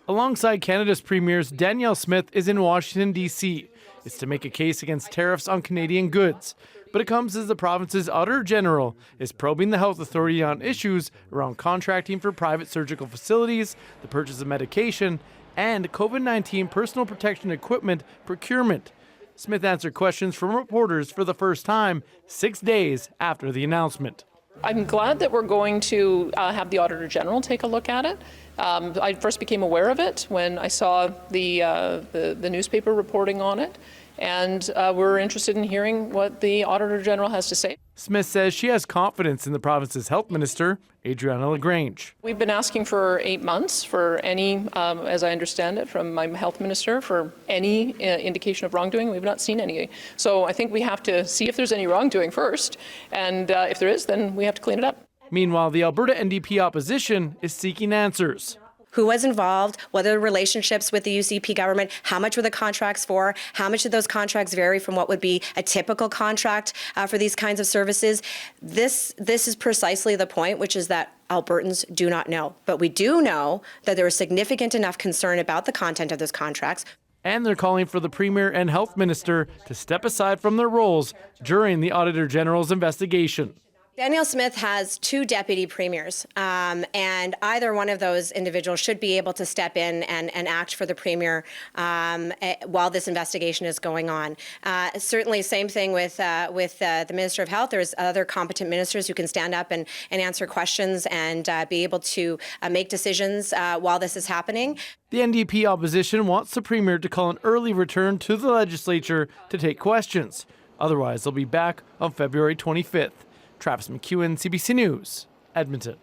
Alongside Canada's premiers, Danielle Smith is in Washington, D.C. It's to make a case against tariffs on Canadian goods. But it comes as the province's Auditor General is probing the health authority on issues around contracting for private surgical facilities, the purchase of medication, and COVID-19 personal protection equipment procurement. Smith answered questions from reporters for the first time 6 days after the announcement. I'm glad that we're going to have the Auditor General take a look at it. I first became aware of it when I saw the newspaper reporting on it, and we're interested in hearing what the Auditor General has to say. Smith says she has confidence in the province's health minister, Adriana LaGrange. We've been asking for 8 months for any, as I understand it, from my health minister for any indication of wrongdoing. We've not seen any. So I think we have to see if there's any wrongdoing first, and if there is, then we have to clean it up. Meanwhile, the Alberta NDP opposition is seeking answers. Who was involved, what are the relationships with the UCP government, how much were the contracts for, how much did those contracts vary from what would be a typical contract for these kinds of services. This is precisely the point, which is that Albertans do not know. But we do know that there is significant enough concern about the content of those contracts. And they're calling for the Premier and Health Minister to step aside from their roles during the Auditor General's investigation. Danielle Smith has 2 deputy premiers, and either one of those individuals should be able to step in and act for the premier while this investigation is going on. Certainly, same thing with the Minister of Health. There's other competent ministers who can stand up and answer questions and be able to make decisions while this is happening. The NDP opposition wants the Premier to call an early return to the legislature to take questions. Otherwise, they'll be back on February 25th. Travis McEwen, CBC News, Edmonton.